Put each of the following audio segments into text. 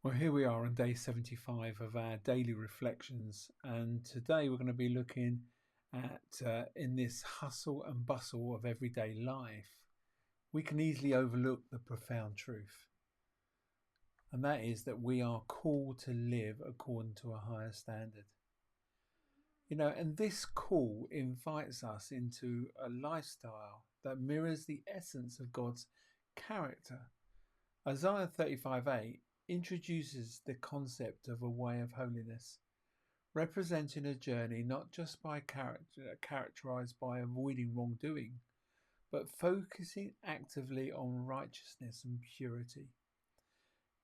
Well, here we are on day 75 of our daily reflections, and today we're going to be looking at in this hustle and bustle of everyday life, we can easily overlook the profound truth, and that is that we are called to live according to a higher standard. And this call invites us into a lifestyle that mirrors the essence of God's character. Isaiah 35:8 introduces the concept of a way of holiness, representing a journey not just by characterized by avoiding wrongdoing, but focusing actively on righteousness and purity.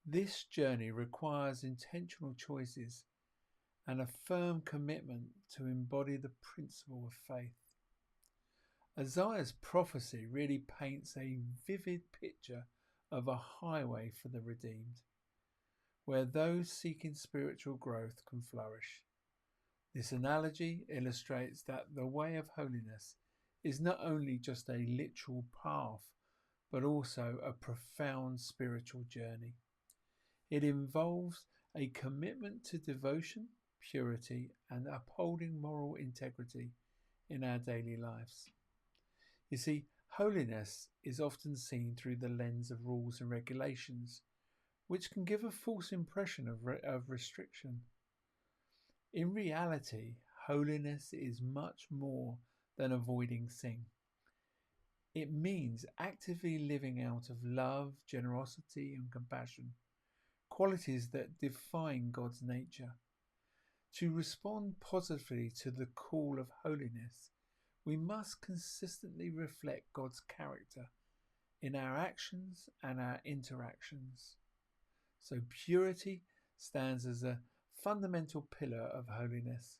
This journey requires intentional choices and a firm commitment to embody the principle of faith. Isaiah's prophecy really paints a vivid picture of a highway for the redeemed, where those seeking spiritual growth can flourish. This analogy illustrates that the way of holiness is not only just a literal path, but also a profound spiritual journey. It involves a commitment to devotion, purity, and upholding moral integrity in our daily lives. You see, holiness is often seen through the lens of rules and regulations, which can give a false impression of restriction. In reality, holiness is much more than avoiding sin. It means actively living out of love, generosity, and compassion, qualities that define God's nature. To respond positively to the call of holiness, we must consistently reflect God's character in our actions and our interactions. So purity stands as a fundamental pillar of holiness.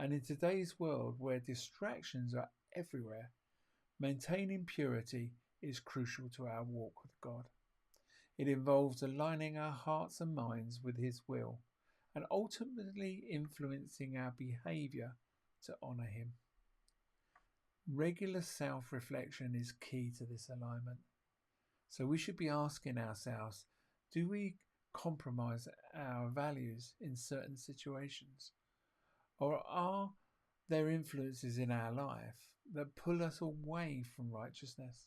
And in today's world where distractions are everywhere, maintaining purity is crucial to our walk with God. It involves aligning our hearts and minds with His will and ultimately influencing our behaviour to honour Him. Regular self-reflection is key to this alignment. So we should be asking ourselves, do we compromise our values in certain situations? Or are there influences in our life that pull us away from righteousness?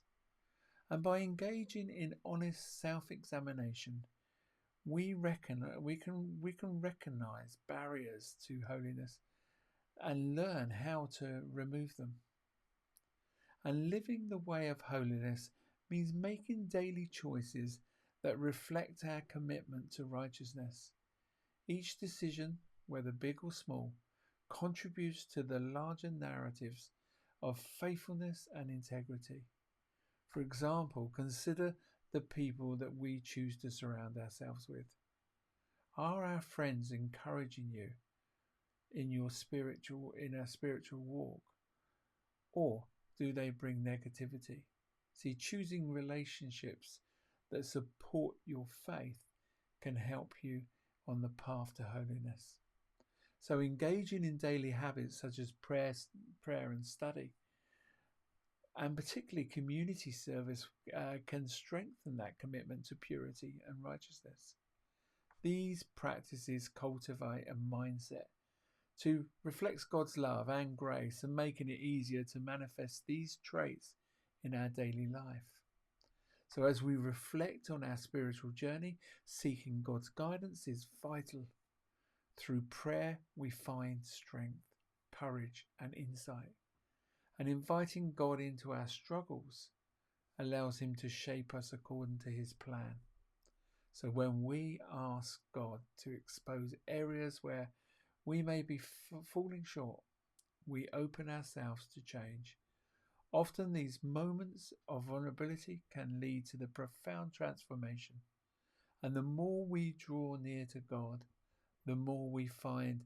And by engaging in honest self-examination, we can recognize barriers to holiness and learn how to remove them. And living the way of holiness means making daily choices that reflect our commitment to righteousness. Each decision, whether big or small, contributes to the larger narratives of faithfulness and integrity. For example, consider the people that we choose to surround ourselves with. Are our friends encouraging you in a spiritual walk, or do they bring negativity? See, choosing relationships that support your faith can help you on the path to holiness. So engaging in daily habits such as prayer and study, and particularly community service, can strengthen that commitment to purity and righteousness. These practices cultivate a mindset to reflect God's love and grace and making it easier to manifest these traits in our daily life. So as we reflect on our spiritual journey, seeking God's guidance is vital. Through prayer, we find strength, courage, and insight. And inviting God into our struggles allows Him to shape us according to His plan. So when we ask God to expose areas where we may be falling short, we open ourselves to change. Often these moments of vulnerability can lead to the profound transformation. And the more we draw near to God, the more we find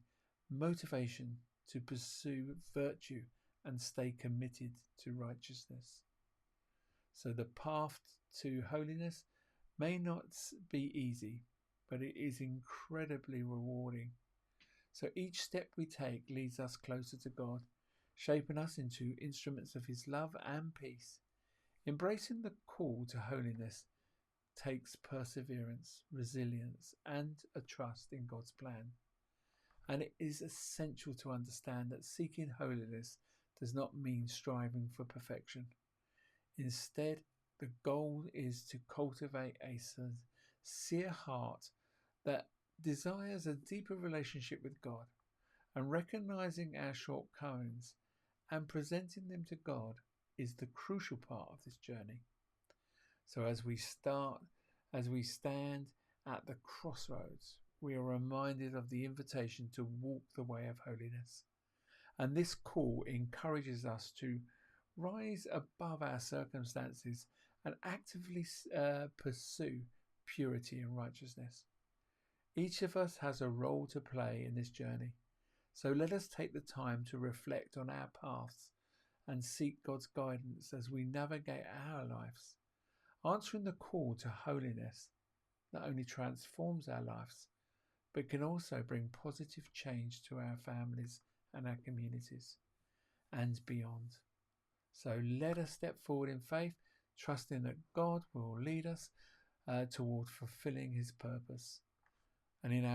motivation to pursue virtue and stay committed to righteousness. So the path to holiness may not be easy, but it is incredibly rewarding. So each step we take leads us closer to God, shaping us into instruments of His love and peace. Embracing the call to holiness takes perseverance, resilience, and a trust in God's plan. And it is essential to understand that seeking holiness does not mean striving for perfection. Instead, the goal is to cultivate a sincere heart that desires a deeper relationship with God, and recognizing our shortcomings and presenting them to God is the crucial part of this journey. So as we stand at the crossroads, we are reminded of the invitation to walk the way of holiness. And this call encourages us to rise above our circumstances and actively pursue purity and righteousness. Each of us has a role to play in this journey. So let us take the time to reflect on our paths and seek God's guidance as we navigate our lives. Answering the call to holiness not only transforms our lives, but can also bring positive change to our families and our communities and beyond. So let us step forward in faith, trusting that God will lead us toward fulfilling his purpose. And in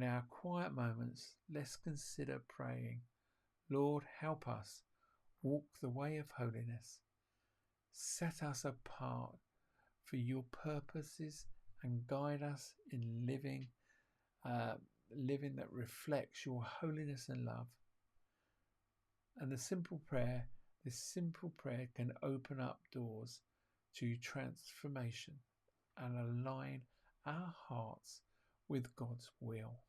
our quiet moments, let's consider praying, Lord, help us walk the way of holiness. Set us apart for your purposes and guide us in living that reflects your holiness and love. And this simple prayer can open up doors to transformation and align our hearts with God's will.